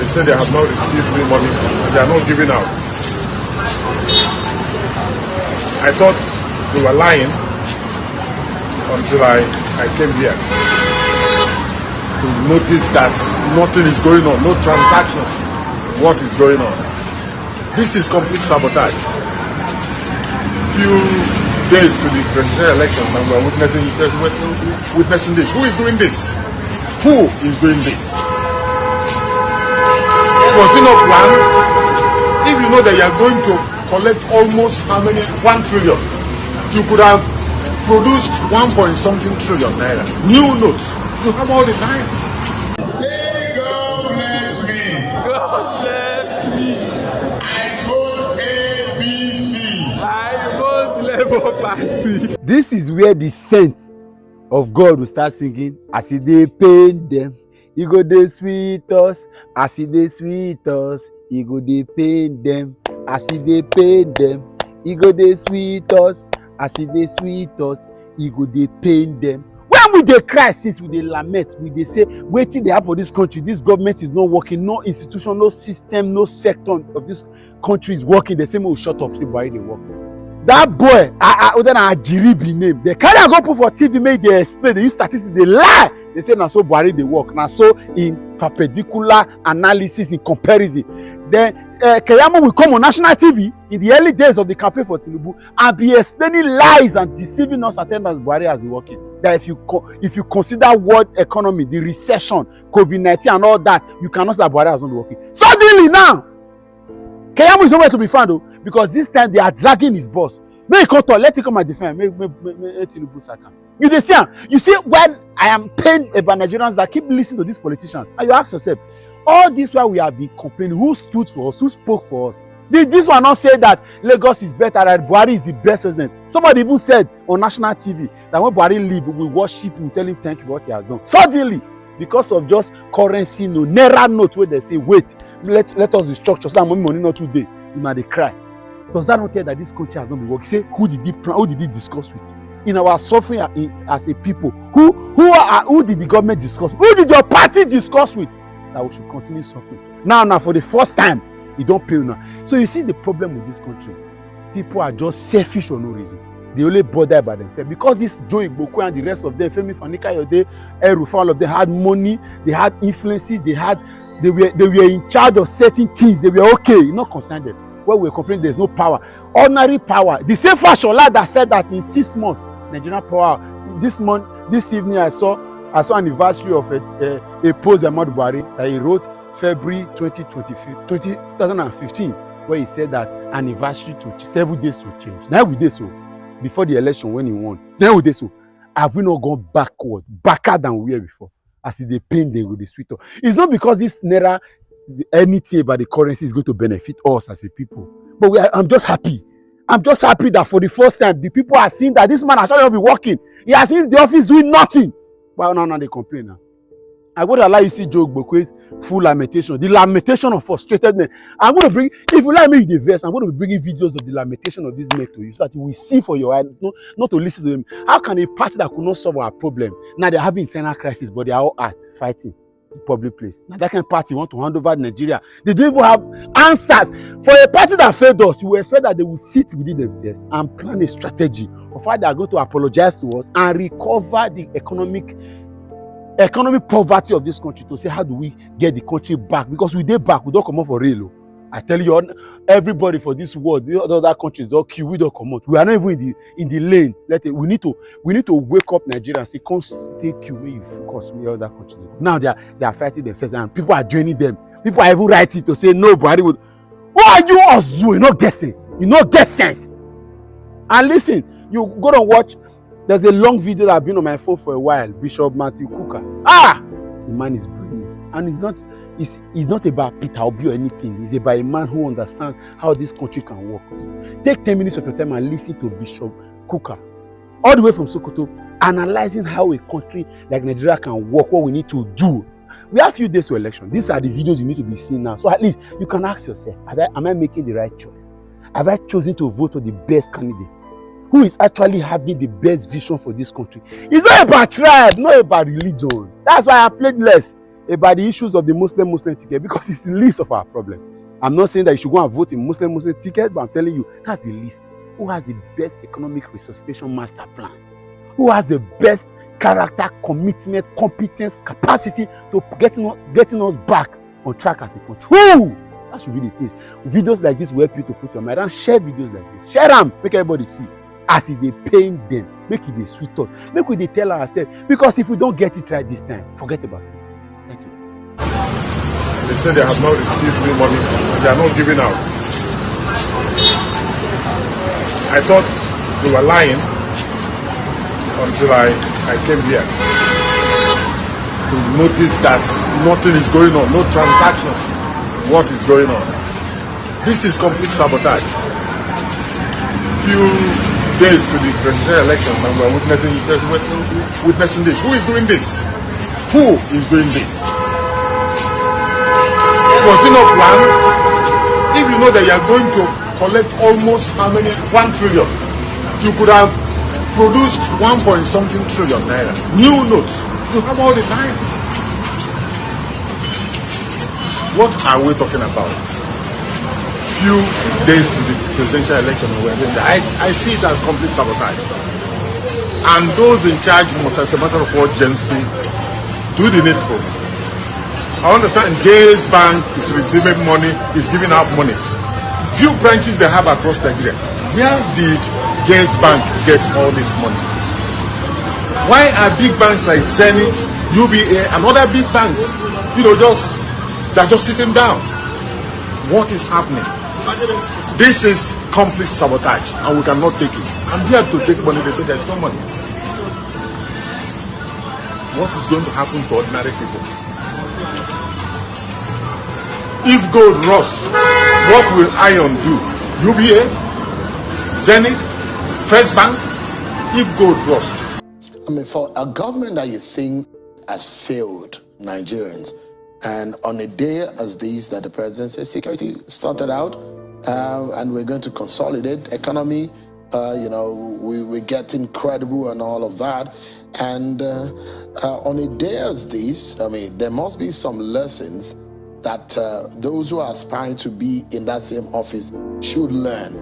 say they have not received any money. They are not giving out. I thought they were lying until I came here to notice that nothing is going on, no transaction. What is going on? This is complete sabotage. Few days to the presidential elections and we're witnessing this. Who is doing this? Who is doing this? Was it not planned? If you know that you are going to collect almost how many? 1 trillion. You could have produced 1 point something trillion naira. New notes. You have all the time. Say God bless me. God bless me. I vote ABC. I vote Labour Party. This is where the saints of God will start singing. As if they pain them, he go dey sweet us. As if they sweet us, he go dey pain them. As if they pain them, he go dey sweet us. As if they sweet us, he go dey pain them. When we dey cry, since we dey lament, we dey say wetin dey happen for this country, this government is not working, no institution, no system, no sector of this country is working. They say make we shut up, say Buhari dey work. That boy, other than Ajiri be name, they carry am go put for TV, make they explain, they use statistics, they lie. They say na so Buhari dey work, na so in perpendicular analysis, in comparison. Then Keyamo will come on national TV in the early days of the campaign for Tinubu and be explaining lies and deceiving us attendants Buhari has been working. That if you consider world economy, the recession, COVID-19 and all that, you cannot say that Buhari has not been working. Suddenly now, Keyamo is nowhere to be found though, because this time they are dragging his boss. May he come talk, let him come and defend. May Tinubu sack him. You see when I am pained about Nigerians that keep listening to these politicians, and you ask yourself, all this while we have been complaining, who stood for us, who spoke for us? Did this one not say that Lagos is better, that Buhari is the best president? Somebody even said on national TV that when Buhari leave, we worship him, tell him thank you for what he has done. Suddenly, because of just currency no naira note where they say wait, let us restructure so that money not today, you know they cry. Does that not tell that this country has not been working? Say who did he plan, who did he discuss with? In our suffering as a people, who did the government discuss? Who did your party discuss with? That we should continue suffering. Now for the first time, it don't pay now. So you see the problem with this country. People are just selfish for no reason. They only bother about themselves. Because this Joe Igboku and the rest of them, Femi Fanikayode, Erufa, all of them had money, they had influences, they were in charge of certain things, they were okay, you're not concerned them. When we complaining there's no power. Ordinary power. The same Fashola that said that in 6 months, Nigerian power. This evening I saw anniversary of a post by Muhammadu Buhari that he wrote February 2015, where he said that anniversary to 7 days to change. Now we did so before the election when he won. Now we did so. Have we not gone backer than we were before? As they pain them with the sweet. It's not because this naira, anything about the currency is going to benefit us as a people. But I'm just happy. I'm just happy that for the first time, the people are seeing that this man has already been working. He has been in the office doing nothing. Well, now they complain now. I'm going to allow you to see Joe Igboku's full lamentation, the lamentation of frustrated men. I'm going to bring, if you like me with the verse, I'm going to be bringing videos of the lamentation of these men to you so that you will see for your eye, not to listen to them. How can a party that could not solve our problem, now they're having internal crisis, but they are all out fighting in public place? Now that kind of party want to hand over Nigeria. They don't even have answers. For a party that failed us, we expect that they will sit within themselves and plan a strategy of how they are going to apologize to us and recover the economic poverty of this country, to say how do we get the country back, because we did back, we don't come out for real. I tell you, everybody for this world, the other countries don't queue, we don't come out. We are not even in the lane. We need to wake up Nigeria and say, come take you where you focus with other countries. Now they are fighting themselves and people are joining them. People are even writing to say no, Buhari would. Why are you Ozu? You not get sense. You not get sense. And listen, you go to watch. There's a long video that I've been on my phone for a while. Bishop Kukah. The man is brilliant, and it's not about Peter Obi or anything. It's about a man who understands how this country can work. Take 10 minutes of your time and listen to Bishop Kukah, all the way from Sokoto, analyzing how a country like Nigeria can work, what we need to do. We have a few days to election. These are the videos you need to be seeing now. So at least you can ask yourself, am I making the right choice? Have I chosen to vote for the best candidate who is actually having the best vision for this country? It's not about tribe, not about religion. That's why I played less. about the issues of the Muslim ticket because it's the least of our problem. I'm not saying that you should go and vote in Muslim ticket, but I'm telling you, that's the least. Who has the best economic resuscitation master plan? Who has the best character, commitment, competence, capacity to getting us back on track as a country? Woo! That should be the case. Videos like this will help you to put your mind and share videos like this. Share them, make everybody see. As if they pain them, make it a sweet thought. Make we they tell ourselves, because if we don't get it right this time, forget about it. Thank you. They say they have not received new money. They are not giving out. I thought they were lying until I came here to notice that nothing is going on, no transaction. What is going on? This is complete sabotage. Few days to the presidential elections and we're witnessing this. Who is doing this? Who is doing this? Was it not planned? If you know that you are going to collect almost how many? 1 trillion. You could have produced 1 point something trillion naira. New notes. You have all the time. What are we talking about? Few days to the presidential election, I see it as complete sabotage. And those in charge must, as a matter of urgency, do the needful. I understand Jay's Bank is receiving money, is giving out money. Few branches they have across Nigeria. Where did Jay's Bank get all this money? Why are big banks like Zenith, UBA, and other big banks, they're just sitting down? What is happening? This is complete sabotage, and we cannot take it. I'm here to take money. They say there's no money. What is going to happen to ordinary people? If gold rusts, what will iron do? UBA, Zenith, First Bank. If gold rusts. I mean, for a government that you think has failed Nigerians, and on a day as this that the president says security started out, and we're going to consolidate economy, we're getting credible and all of that. And on a day as this, I mean, there must be some lessons that those who are aspiring to be in that same office should learn.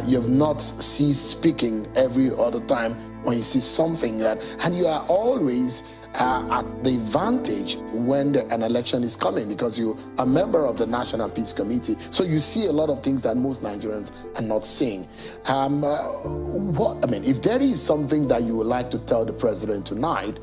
You've not ceased speaking every other time when you see something that, and you are always at the advantage when an election is coming because you're a member of the National Peace Committee. So you see a lot of things that most Nigerians are not seeing. If there is something that you would like to tell the president tonight,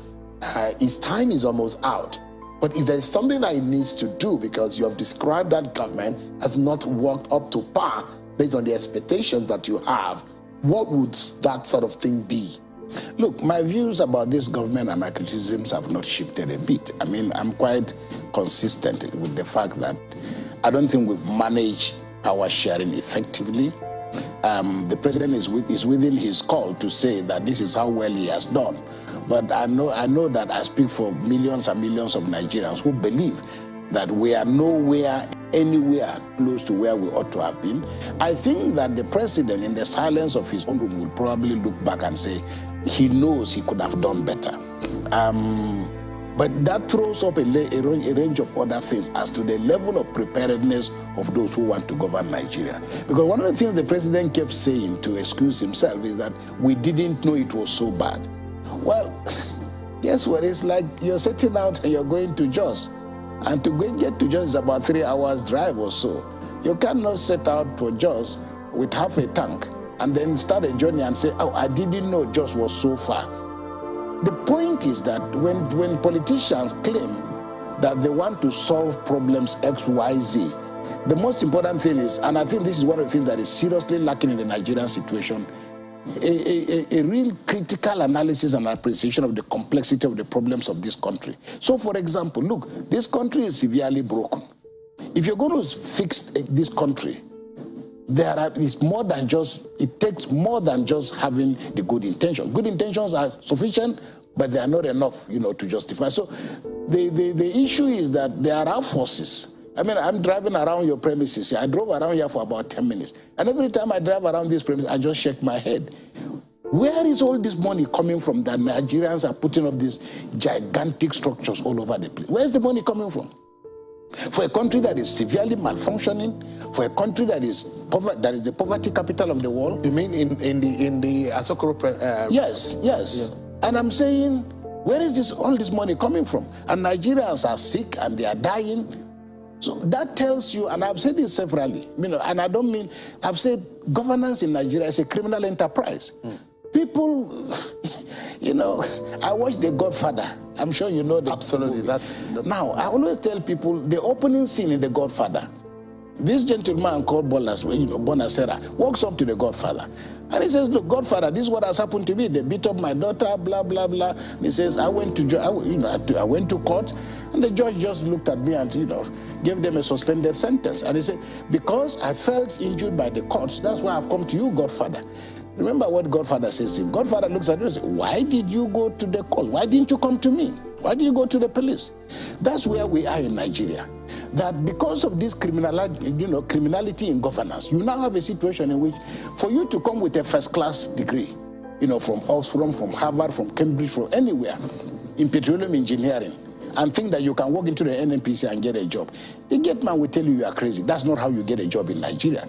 his time is almost out. But if there's something that he needs to do, because you have described that government as not worked up to par based on the expectations that you have, what would that sort of thing be? Look, my views about this government and my criticisms have not shifted a bit. I mean, I'm quite consistent with the fact that I don't think we've managed power sharing effectively. The president is within his call to say that this is how well he has done. But I know that I speak for millions and millions of Nigerians who believe that we are anywhere close to where we ought to have been. I think that the president, in the silence of his own room, will probably look back and say he knows he could have done better. But that throws up a range of other things as to the level of preparedness of those who want to govern Nigeria. Because one of the things the president kept saying to excuse himself is that we didn't know it was so bad. Well, guess what? It's like you're setting out and you're going to Jos. And to get to Jos is about 3 hours drive or so. You cannot set out for Jos with half a tank and then start a journey and say, oh, I didn't know Jos was so far. The point is that when politicians claim that they want to solve problems X, Y, Z, the most important thing is, and I think this is one of the things that is seriously lacking in the Nigerian situation, a real critical analysis and appreciation of the complexity of the problems of this country. So, for example, look, this country is severely broken. If you're going to fix this country, it takes more than just having the good intentions. Good intentions are sufficient, but they are not enough, to justify. So the issue is that there are forces. I mean, I'm driving around your premises. I drove around here for about 10 minutes. And every time I drive around this premise, I just shake my head. Where is all this money coming from that Nigerians are putting up these gigantic structures all over the place? Where's the money coming from? For a country that is severely malfunctioning, for a country that is the poverty capital of the world. You mean in the Asokoro? Yes. Yeah. And I'm saying, where is all this money coming from? And Nigerians are sick and they are dying. So that tells you, and I've said this severally, and I don't mean, I've said governance in Nigeria is a criminal enterprise. People, I watched The Godfather. I'm sure you know the Absolutely, movie. that's Now, I always tell people the opening scene in The Godfather, this gentleman called Bonacera walks up to the Godfather and he says, look, Godfather, this is what has happened to me. They beat up my daughter, blah, blah, blah. And he says, I went to court, and the judge just looked at me and, gave them a suspended sentence. And he said, because I felt injured by the courts, that's why I've come to you, Godfather. Remember what Godfather says to him. Godfather looks at you and says, why did you go to the court? Why didn't you come to me? Why did you go to the police? That's where we are in Nigeria. That because of this criminality in governance, you now have a situation in which for you to come with a first-class degree, from Oxford, from Harvard, from Cambridge, from anywhere, in petroleum engineering, and think that you can walk into the NNPC and get a job, the gate man will tell you are crazy. That's not how you get a job in Nigeria.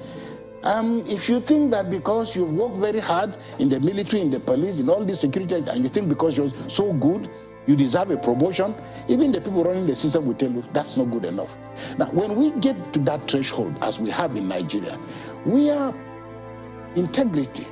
If you think that because you've worked very hard in the military, in the police, in all this security, and you think because you're so good, you deserve a promotion, even the people running the system will tell you that's not good enough. Now, when we get to that threshold, as we have in Nigeria, where integrity,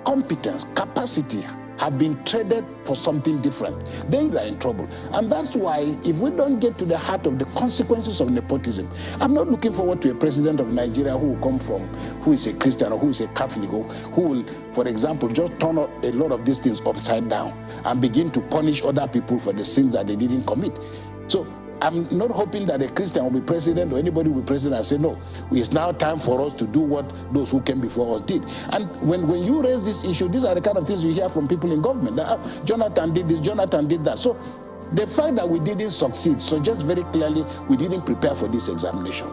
competence, capacity have been traded for something different, then you are in trouble. And that's why if we don't get to the heart of the consequences of nepotism, I'm not looking forward to a president of Nigeria who will come from, who is a Christian or who is a Catholic, or who will, for example, just turn a lot of these things upside down and begin to punish other people for the sins that they didn't commit. So I'm not hoping that a Christian will be president or anybody will be president and say, no, it's now time for us to do what those who came before us did. And when you raise this issue, these are the kind of things you hear from people in government. That, Jonathan did this, Jonathan did that. So the fact that we didn't succeed suggests very clearly we didn't prepare for this examination.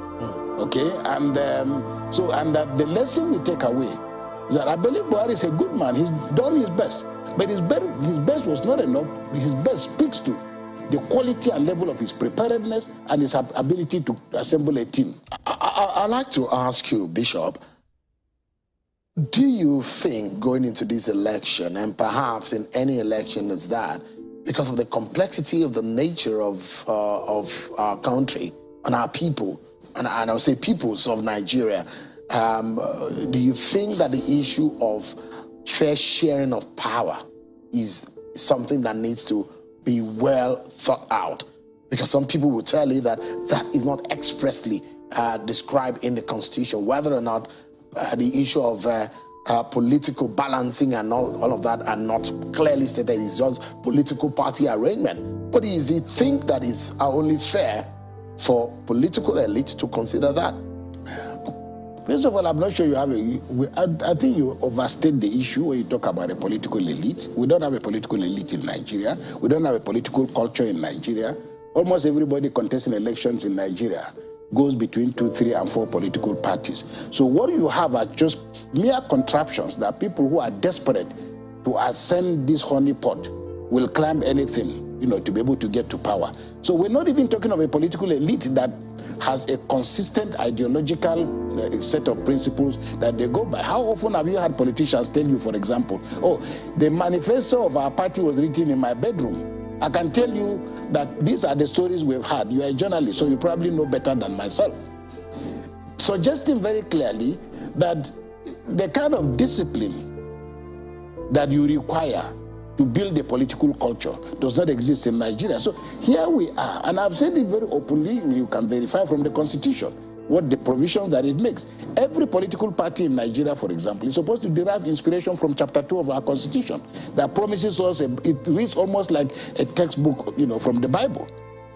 Okay? And that the lesson we take away is that I believe Buhari is a good man. He's done his best. But his best was not enough. His best speaks to the quality and level of his preparedness and his ability to assemble a team. I'd like to ask you, Bishop, do you think going into this election, and perhaps in any election as that, because of the complexity of the nature of our country and our people, and I'll say peoples of Nigeria, do you think that the issue of fair sharing of power is something that needs to be well thought out? Because some people will tell you that that is not expressly described in the Constitution, whether or not the issue of political balancing and all of that are not clearly stated. It's just political party arrangement. But is it think that it's only fair for political elite to consider that? First of all, I'm not sure you have I think you overstate the issue when you talk about a political elite. We don't have a political elite in Nigeria. We don't have a political culture in Nigeria. Almost everybody contesting elections in Nigeria goes between 2, 3, and 4 political parties. So what you have are just mere contraptions that people who are desperate to ascend this honeypot will climb anything, to be able to get to power. So we're not even talking of a political elite that has a consistent ideological set of principles that they go by. How often have you had politicians tell you, for example, oh, the manifesto of our party was written in my bedroom? I can tell you that these are the stories we've had. You are a journalist, so you probably know better than myself. Suggesting very clearly that the kind of discipline that you require to build a political culture does not exist in Nigeria. So here we are, and I've said it very openly, you can verify from the Constitution what the provisions that it makes. Every political party in Nigeria, for example, is supposed to derive inspiration from Chapter 2 of our Constitution that promises us, it reads almost like a textbook, from the Bible.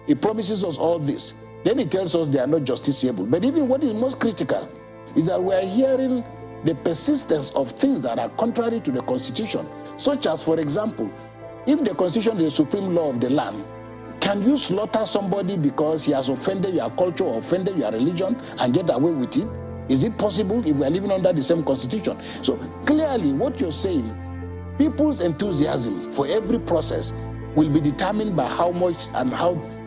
It promises us all this. Then it tells us they are not justiciable. But even what is most critical is that we are hearing the persistence of things that are contrary to the Constitution, such as, for example, if the Constitution is the supreme law of the land, can you slaughter somebody because he has offended your culture or offended your religion and get away with it? Is it possible if we are living under the same Constitution? So clearly what you're saying people's enthusiasm for every process will be determined by how much and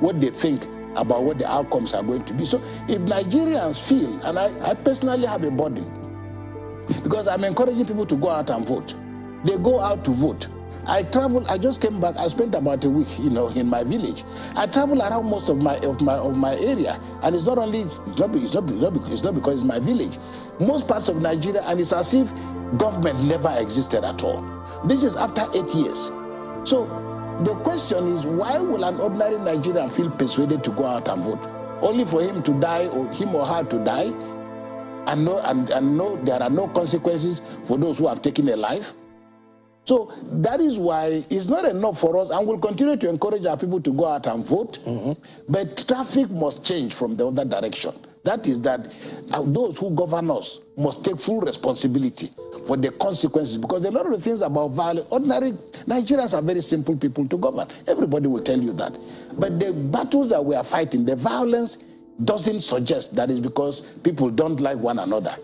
what they think about what the outcomes are going to be. So if Nigerians feel, and I personally have a burden, because I'm encouraging people to go out and vote. They go out to vote. I just came back, I spent about a week, in my village. I travel around most of my area, and it's not because it's my village. Most parts of Nigeria, and it's as if government never existed at all. This is after 8 years. So the question is, why will an ordinary Nigerian feel persuaded to go out and vote? Only for him to die, or him or her to die, and know there are no consequences for those who have taken a life? So that is why it's not enough for us, and we'll continue to encourage our people to go out and vote, but traffic must change from the other direction. That is that those who govern us must take full responsibility for the consequences, because a lot of the things about violence, ordinary Nigerians are very simple people to govern. Everybody will tell you that. But the battles that we are fighting, the violence doesn't suggest that it's because people don't like one another.